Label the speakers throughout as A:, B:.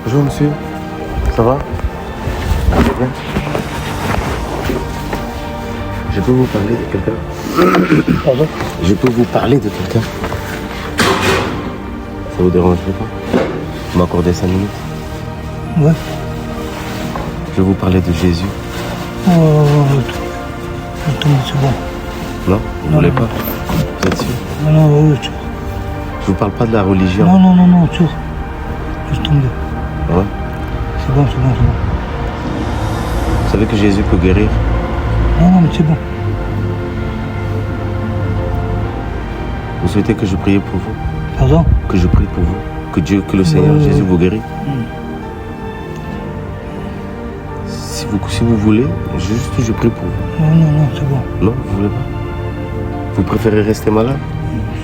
A: Bonjour monsieur, ça va? Bien. Je peux vous parler de quelqu'un?
B: Pardon?
A: Je peux vous parler de quelqu'un? Ça vous dérangerait pas? Vous m'accordez 5 minutes?
B: Ouais.
A: Je vais vous parler de Jésus.
B: Oh, c'est bon.
A: Non? Vous
B: Non,
A: voulez
B: non.
A: pas? Vous êtes sûr?
B: Non, oui, sûr.
A: Je vous parle pas de la religion.
B: Non, sûr. Laisse tomber.
A: Ouais.
B: C'est bon.
A: Vous savez que Jésus peut guérir?
B: Non, mais c'est bon.
A: Vous souhaitez que je prie pour vous?
B: Pardon?
A: Que je prie pour vous? Que le Seigneur Jésus vous guérisse? Si vous voulez, juste je prie pour vous.
B: Non, c'est bon.
A: Non, vous voulez pas? Vous préférez rester malade?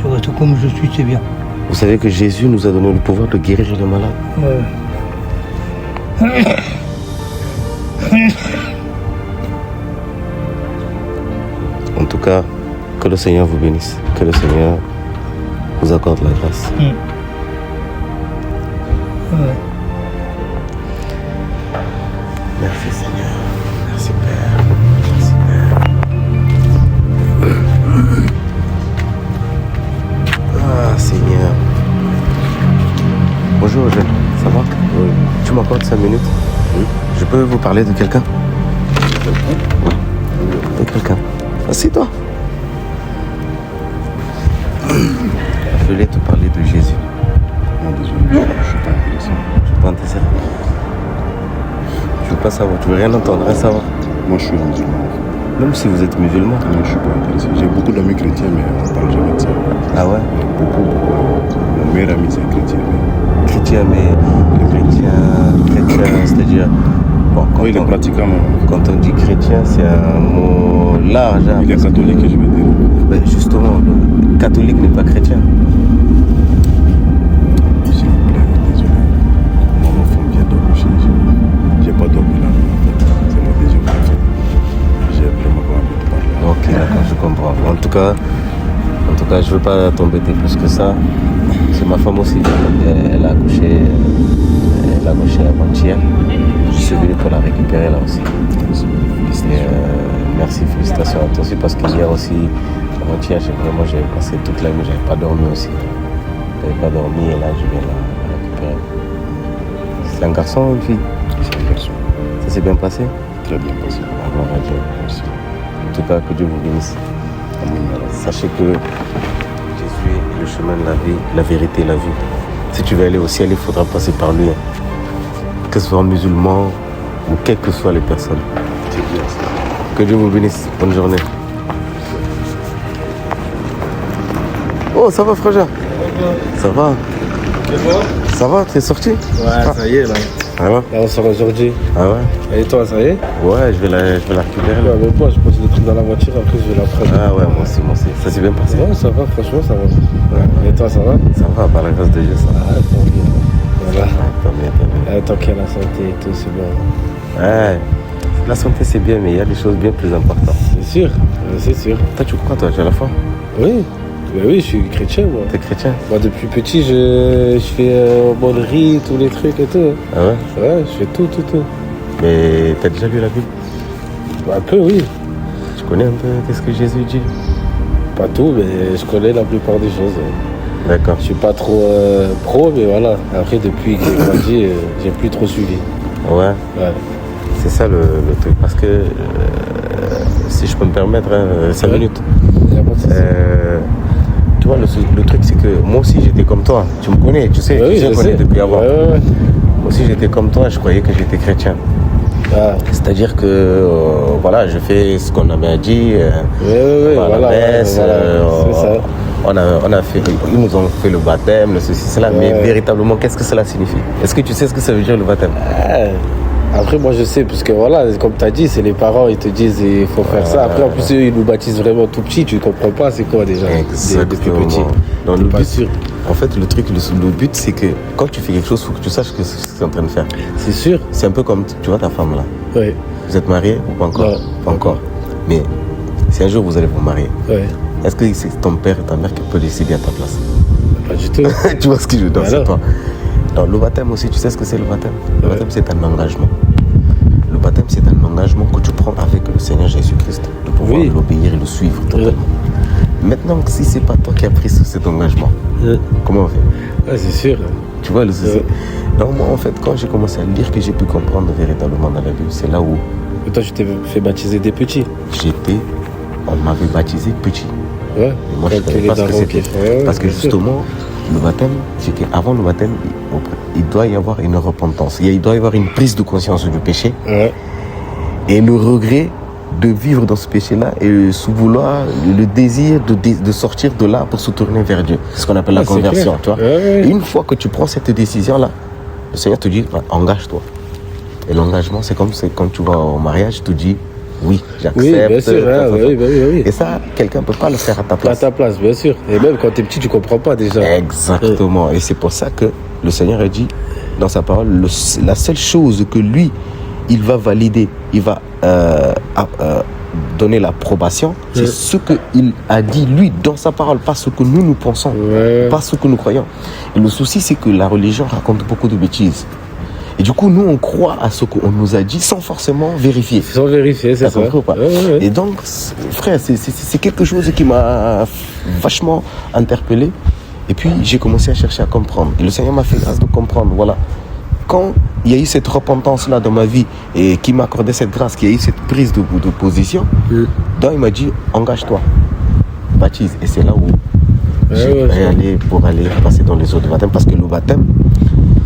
B: Je reste comme je suis, c'est bien.
A: Vous savez que Jésus nous a donné le pouvoir de guérir les malades.
B: Ouais.
A: En tout cas, que le Seigneur vous bénisse. Que le Seigneur vous accorde la grâce.
B: Ouais.
A: Merci Seigneur. Merci Père. Merci Père. Ah Seigneur. Bonjour jeune, ça va? Oui. Tu m'accordes 5 minutes? Oui. Je peux vous parler de quelqu'un? Oui. De quelqu'un. Assieds-toi. Je voulais te parler de Jésus.
C: Non, désolé, je suis pas intéressé.
A: Je suis pas intéressé. Je veux pas savoir, tu veux rien entendre, rien savoir.
C: Moi, je suis musulman.
A: Même si vous êtes musulman.
C: Non, je suis pas intéressé. J'ai beaucoup d'amis chrétiens, mais on ne parle jamais de ça.
A: Ah ouais?
C: Beaucoup. Mon meilleur ami, c'est un chrétien.
A: Chrétien, mais le chrétien, c'est-à-dire... Bon, quand
C: Oui, il est pratiquant.
A: Quand on dit chrétien, c'est un mot large. Hein,
C: Il est catholique, je veux dire.
A: Ben justement, le catholique n'est pas chrétien.
C: S'il vous plaît, désolé. Mon enfant vient de coucher. J'ai pas dormi la nuit, en fait. C'est mon deuxième enfant. J'ai vraiment pas envie de parler.
A: Ok, d'accord, je comprends. En tout cas, je veux pas t'embêter plus que ça. C'est ma femme aussi. Elle a accouché avant-hier. Je suis venu pour la récupérer là aussi. Merci, félicitations à toi aussi parce qu'hier aussi, avant-hier, j'ai passé toute la nuit, j'avais pas dormi aussi. J'avais pas dormi et là je viens la récupérer. C'est un garçon ou une fille?
C: C'est un garçon.
A: Ça s'est bien passé?
C: Très bien passé.
A: Gloire à Dieu.
C: Merci.
A: En tout cas, que Dieu vous bénisse.
C: Amen.
A: Sachez que Jésus est le chemin de la vie, la vérité et la vie. Si tu veux aller au ciel, il faudra passer par lui. Que ce soit musulman ou quelles que soient les personnes.
C: C'est bien ça.
A: Que Dieu vous bénisse. Bonne journée. Oh, ça va, frère? Ça va? Ça va, t'es sorti?
D: Ouais, ça y est là.
A: Ah ouais?
D: Là on sort aujourd'hui.
A: Ah ouais?
D: Et toi, ça y est?
A: Ouais, je vais la récupérer là.
D: Ouais, mais moi je pose le truc dans la voiture, après je vais la prendre.
A: Ah ouais, moi aussi. Ça s'est bien passé?
D: Ouais, ça va, franchement, ça va. Ouais. Et toi, ça va?
A: Ça va, par la grâce de Dieu, ça va.
D: Ah, tant mieux. Voilà.
A: Tant mieux.
D: Tant qu'il y a la santé et tout, c'est bon.
A: Ouais, la santé c'est bien, mais il y a des choses bien plus importantes.
D: C'est sûr, c'est sûr.
A: Toi, tu crois, toi, tu as la foi?
D: Oui, mais oui, je suis chrétien moi.
A: T'es chrétien?
D: Moi depuis petit, je fais bonnerie, tous les trucs et tout.
A: Ah ouais?
D: Ouais, je fais tout.
A: Mais t'as déjà lu la Bible?
D: Un peu, oui.
A: Tu connais un peu qu'est-ce que Jésus dit?
D: Pas tout, mais je connais la plupart des choses.
A: D'accord.
D: Je suis pas trop pro, mais voilà. Après, depuis que j'ai grandi, j'ai plus trop suivi.
A: Ouais.
D: Ouais.
A: C'est ça le truc. Parce que, si je peux me permettre, 5
D: Ouais.
A: minutes.
D: Y a pas de souci.
A: Tu vois, le truc, c'est que moi aussi, j'étais comme toi. Tu me connais, tu sais,
D: Oui,
A: je
D: je
A: connais
D: sais.
A: depuis avant.
D: Ouais.
A: Moi aussi, j'étais comme toi, je croyais que j'étais chrétien.
D: Ah.
A: C'est-à-dire que, voilà, je fais ce qu'on m'a dit.
D: Oui,
A: on va à la messe,
D: c'est ça.
A: on a fait, ils nous ont fait le baptême, le ceci, cela, mais véritablement, qu'est-ce que cela signifie? Est-ce que tu sais ce que ça veut dire le baptême?
D: Après, moi, je sais, parce que voilà, comme tu as dit, c'est les parents, ils te disent il faut faire ça. Après, en plus, eux, ils nous baptisent vraiment tout petit, tu ne comprends pas c'est quoi déjà. Depuis petit.
A: Dans
D: T'es
A: le
D: pas
A: but,
D: sûr.
A: en fait, le but, c'est que quand tu fais quelque chose, il faut que tu saches que c'est ce que tu es en train de faire.
D: C'est sûr.
A: C'est un peu comme, tu vois, ta femme là.
D: Oui.
A: Vous êtes mariés ou pas encore?
D: Non.
A: Pas encore. Mais si un jour vous allez vous marier,
D: Oui.
A: est-ce que c'est ton père et ta mère qui peuvent décider à ta place?
D: Pas du tout.
A: Tu vois ce que je veux dire, c'est toi. Non, le baptême aussi, tu sais ce que c'est le baptême? Le baptême, c'est un engagement. Le baptême, c'est un engagement que tu prends avec le Seigneur Jésus-Christ, de pouvoir l'obéir et le suivre totalement. Maintenant, si c'est pas toi qui as pris cet engagement, comment on fait?
D: C'est sûr.
A: Tu vois le souci. Donc moi, en fait, quand j'ai commencé à lire, que j'ai pu comprendre véritablement dans la Bible, c'est là où...
D: Et toi, tu t'es fait baptiser des petits.
A: On m'avait baptisé petit.
D: Ouais.
A: Et moi, je ne savais pas ce que c'était. Parce que justement, le baptême, c'est qu'avant le baptême, il doit y avoir une repentance. Il doit y avoir une prise de conscience du péché.
D: Ouais.
A: Et le regret de vivre dans ce péché-là et sous vouloir, le désir de sortir de là pour se tourner vers Dieu. C'est ce qu'on appelle la conversion, tu vois. Et une fois que tu prends cette décision-là, le Seigneur te dit, engage-toi. Et l'engagement, c'est comme quand tu vas au mariage, tu te dis, oui, j'accepte.
D: Oui, bien sûr. Oui.
A: Et ça, quelqu'un ne peut pas le faire à ta place.
D: À ta place, bien sûr. Et même quand tu es petit, tu ne comprends pas déjà.
A: Exactement. Et c'est pour ça que le Seigneur a dit dans sa parole, la seule chose que lui, il va valider, il va donner l'approbation, c'est ce qu'il a dit lui dans sa parole, pas ce que nous pensons, pas ce que nous croyons. Et le souci, c'est que la religion raconte beaucoup de bêtises. Et du coup, nous, on croit à ce qu'on nous a dit sans forcément vérifier.
D: Sans vérifier, c'est ça.
A: Compris ou pas? Et donc, frère, c'est quelque chose qui m'a vachement interpellé. Et puis, j'ai commencé à chercher à comprendre. Et le Seigneur m'a fait grâce de comprendre. Voilà. Quand il y a eu cette repentance-là dans ma vie et qui m'a accordé cette grâce, qu'il y a eu cette prise de position, donc il m'a dit, engage-toi, baptise. Et c'est là où j'ai allé pour aller passer dans les eaux de baptême. Parce que le baptême,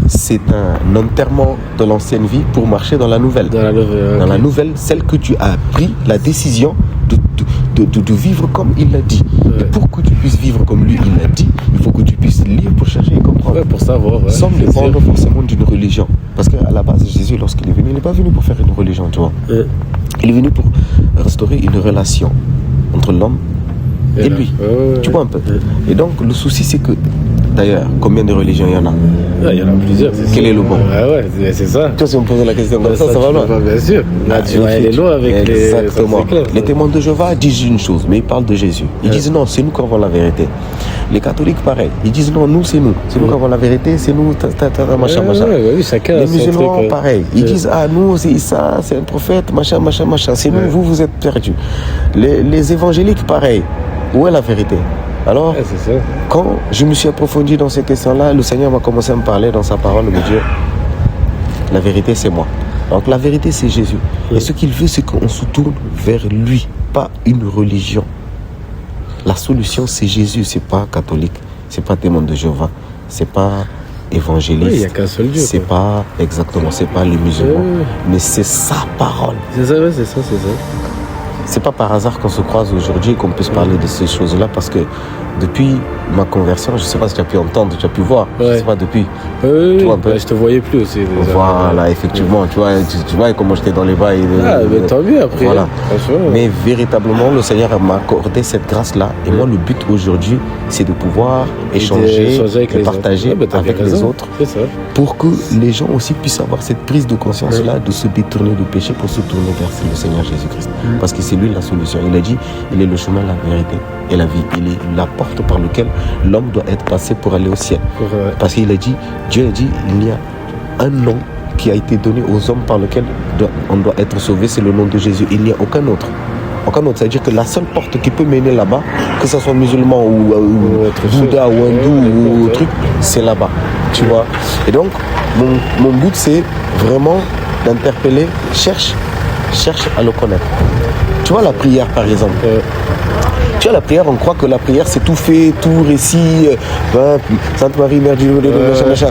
A: c'est un enterrement de l'ancienne vie pour marcher dans la nouvelle. Dans la nouvelle, celle que tu as pris la décision de vivre comme il l'a dit. Et pour que tu puisses vivre comme lui, il l'a dit, il faut que tu puisses lire pour chercher et comprendre.
D: Pour savoir.
A: Sans dépendre forcément d'une religion. Parce qu'à la base, Jésus, lorsqu'il est venu, il n'est pas venu pour faire une religion, tu vois. Il est venu pour restaurer une relation entre l'homme et lui. Tu vois un peu. Et donc, le souci, c'est que, d'ailleurs, combien de religions il y en a?
D: Il y en a plusieurs, c'est
A: Quel est le bon?
D: C'est ça.
A: Tu vois, si on me pose la question comme ça va loin.
D: Bien sûr. Là, tu vas aller loin avec
A: Exactement. Les témoins de Jéhovah disent une chose, mais ils parlent de Jésus. Ils disent non, c'est nous qui avons la vérité. Les catholiques, pareil. Ils disent non, nous, c'est nous. C'est nous qui avons la vérité, c'est nous, machin.
D: Chacun
A: les musulmans, pareil. Ils disent, nous, c'est Issa, c'est un prophète, machin. C'est nous, vous êtes perdus. Les évangéliques, pareil. Où est la vérité? Alors, quand je me suis approfondi dans ces questions-là, le Seigneur m'a commencé à me parler dans sa parole, me dire, la vérité c'est moi. Donc la vérité c'est Jésus. Et ce qu'il veut, c'est qu'on se tourne vers lui, pas une religion. La solution c'est Jésus, c'est pas catholique, c'est pas témoin de Jéhovah, c'est pas évangéliste.
D: Il n'y a qu'un seul Dieu.
A: C'est pas exactement, c'est pas les musulmans, mais c'est sa parole.
D: C'est ça.
A: C'est pas par hasard qu'on se croise aujourd'hui et qu'on puisse parler de ces choses-là, parce que depuis ma conversion, je sais pas si tu as pu entendre, tu as pu voir, je sais pas depuis.
D: Tu vois un peu. Je te voyais plus aussi. Déjà.
A: Voilà, effectivement, tu vois comment j'étais dans les bails.
D: Mais tant mieux après.
A: Voilà. Mais véritablement, le Seigneur m'a accordé cette grâce-là. Et moi, le but aujourd'hui, c'est de pouvoir échanger et partager avec les autres, pour que les gens aussi puissent avoir cette prise de conscience-là, de se détourner du péché pour se tourner vers le Seigneur Jésus-Christ. Parce que c'est lui la solution. Il a dit, il est le chemin, la vérité et la vie. Il est la porte par laquelle l'homme doit être passé pour aller au ciel. Parce qu'il a dit, Dieu a dit, il y a un nom qui a été donné aux hommes par lequel on doit être sauvé, c'est le nom de Jésus. Il n'y a aucun autre. C'est-à-dire que la seule porte qui peut mener là-bas, que ce soit musulman ou Bouddha ou hindou ou truc, c'est là-bas. Tu vois. Et donc, mon but, c'est vraiment d'interpeller, cherche à le connaître. Tu vois la prière, par exemple. Tu vois, la prière, on croit que la prière, c'est tout fait, tout récit. Sainte Marie, Mère du machin.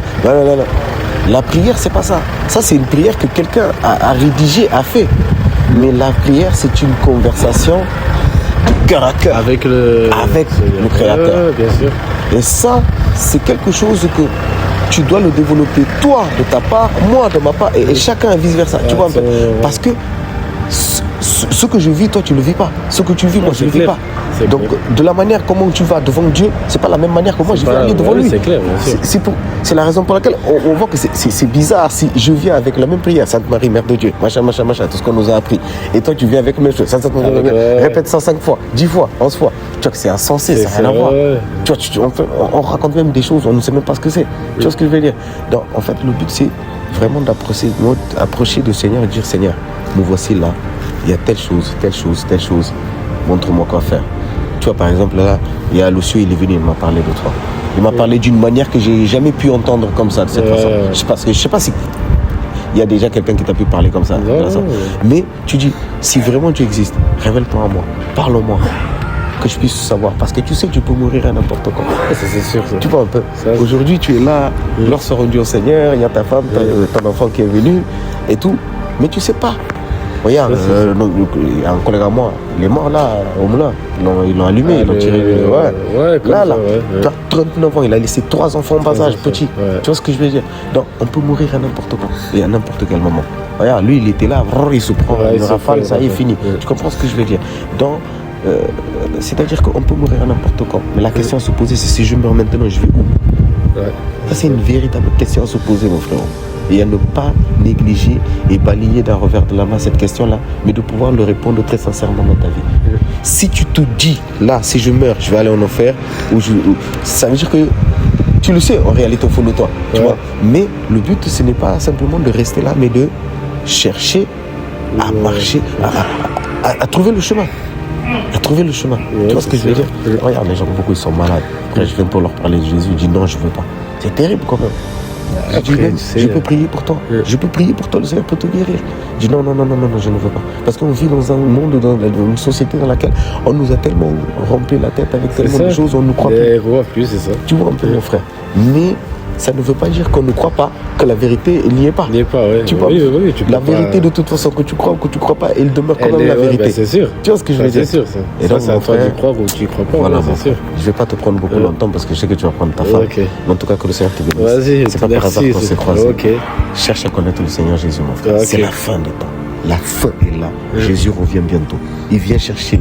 A: La prière, c'est pas ça. Ça, c'est une prière que quelqu'un a rédigée, a fait. Mais la prière, c'est une conversation de cœur à cœur.
D: Avec le
A: Créateur.
D: Bien sûr.
A: Et ça, c'est quelque chose que tu dois le développer, toi, de ta part, moi, de ma part, et chacun vice-versa. Tu vois, parce que ce que je vis, toi, tu ne le vis pas. Ce que tu vis, moi, je ne le vis pas. Donc, de la manière comment tu vas devant Dieu, c'est pas la même manière que moi je vais aller devant lui.
D: C'est clair, bien sûr.
A: C'est la raison pour laquelle on voit que c'est bizarre si je viens avec la même prière, Sainte Marie, Mère de Dieu, machin, tout ce qu'on nous a appris. Et toi, tu viens avec le même chose. Sainte Marie, répète ça 5 fois, 10 fois, 11 fois. Tu vois que c'est insensé, ça n'a rien à voir. Tu vois, on raconte même des choses, on ne sait même pas ce que c'est. Tu vois ce que je veux dire? Donc, en fait, le but, c'est vraiment d'approcher le Seigneur et dire, Seigneur, nous voici là, il y a telle chose, montre-moi quoi faire. Tu vois, par exemple, là, il y a Lucio, il est venu, il m'a parlé de toi. Il m'a parlé d'une manière que j'ai jamais pu entendre comme ça, de cette façon. Je sais pas si il y a déjà quelqu'un qui t'a pu parler comme ça. Mais tu dis, si vraiment tu existes, révèle-toi à moi, parle-moi, que je puisse savoir. Parce que tu sais que tu peux mourir à n'importe quand.
D: Ça, c'est sûr. Ça.
A: Tu vois un peu. Aujourd'hui, tu es là, l'heure se rendu au Seigneur, il y a ta femme, ton enfant qui est venu et tout. Mais tu sais pas. Regarde, il y a un collègue à moi, il est mort là, au moulin. Ils l'ont allumé, ils l'ont tiré. Là, tu as 39 ans, il a laissé 3 enfants en bas âge, petits. Tu vois ce que je veux dire? Donc, on peut mourir à n'importe quand et à n'importe quel moment. Regarde, lui, il était là, il se prend une rafale, ça y est, fini. Tu comprends ce que je veux dire? Donc, c'est-à-dire qu'on peut mourir à n'importe quand. Mais la question à se poser, c'est si je meurs maintenant, je vais où? Ça, c'est une véritable question à se poser, mon frère. Et à ne pas négliger et balayer d'un revers de la main cette question-là, mais de pouvoir le répondre très sincèrement dans ta vie. Si tu te dis, là, si je meurs, je vais aller en enfer, ça veut dire que tu le sais en réalité au fond de toi. Tu vois. Mais le but, ce n'est pas simplement de rester là, mais de chercher à marcher, à trouver le chemin. Tu vois ce que je veux dire? Regarde, les gens, beaucoup, ils sont malades. Après, je viens pour leur parler de Jésus, je dis non, je veux pas. C'est terrible quand même. Je peux prier pour toi. Je peux prier pour toi, le Seigneur peut te guérir. Je dis non, je ne veux pas. Parce qu'on vit dans un monde, dans une société dans laquelle on nous a tellement rempli la tête avec tellement de choses, on ne croit plus.
D: C'est ça.
A: Tu vois un peu, mon frère. Mais ça ne veut pas dire qu'on ne croit pas que la vérité n'y est pas. Tu vois, la vérité de toute façon, que tu crois ou que tu crois pas, elle demeure quand même la vérité.
D: C'est sûr.
A: Tu vois ce que je veux dire?
D: C'est sûr. Ça.
A: Et donc,
D: c'est à toi d'y croire ou tu y crois pas.
A: Voilà,
D: c'est sûr.
A: Je vais pas te prendre beaucoup longtemps parce que je sais que tu vas prendre ta femme. Mais en tout cas, que le Seigneur te bénisse.
D: Vas-y,
A: c'est pas par hasard qu'on s'est croisés.
D: Okay.
A: Cherche à connaître le Seigneur Jésus, mon frère. C'est la fin des temps. La fin est là. Jésus revient bientôt. Il vient chercher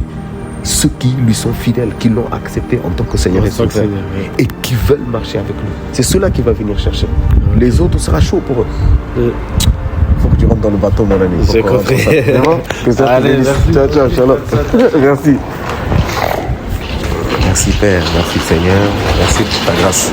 A: ceux qui lui sont fidèles, qui l'ont accepté en tant que Seigneur et Sauveur, et qui veulent marcher avec lui. C'est ceux-là qu'il va venir chercher. Les autres, sera chaud pour eux. Faut que tu rentres dans le bateau, mon ami.
D: J'ai compris.
A: Allez, ciao, shalom. Merci. Merci Père, merci Seigneur, merci pour ta grâce.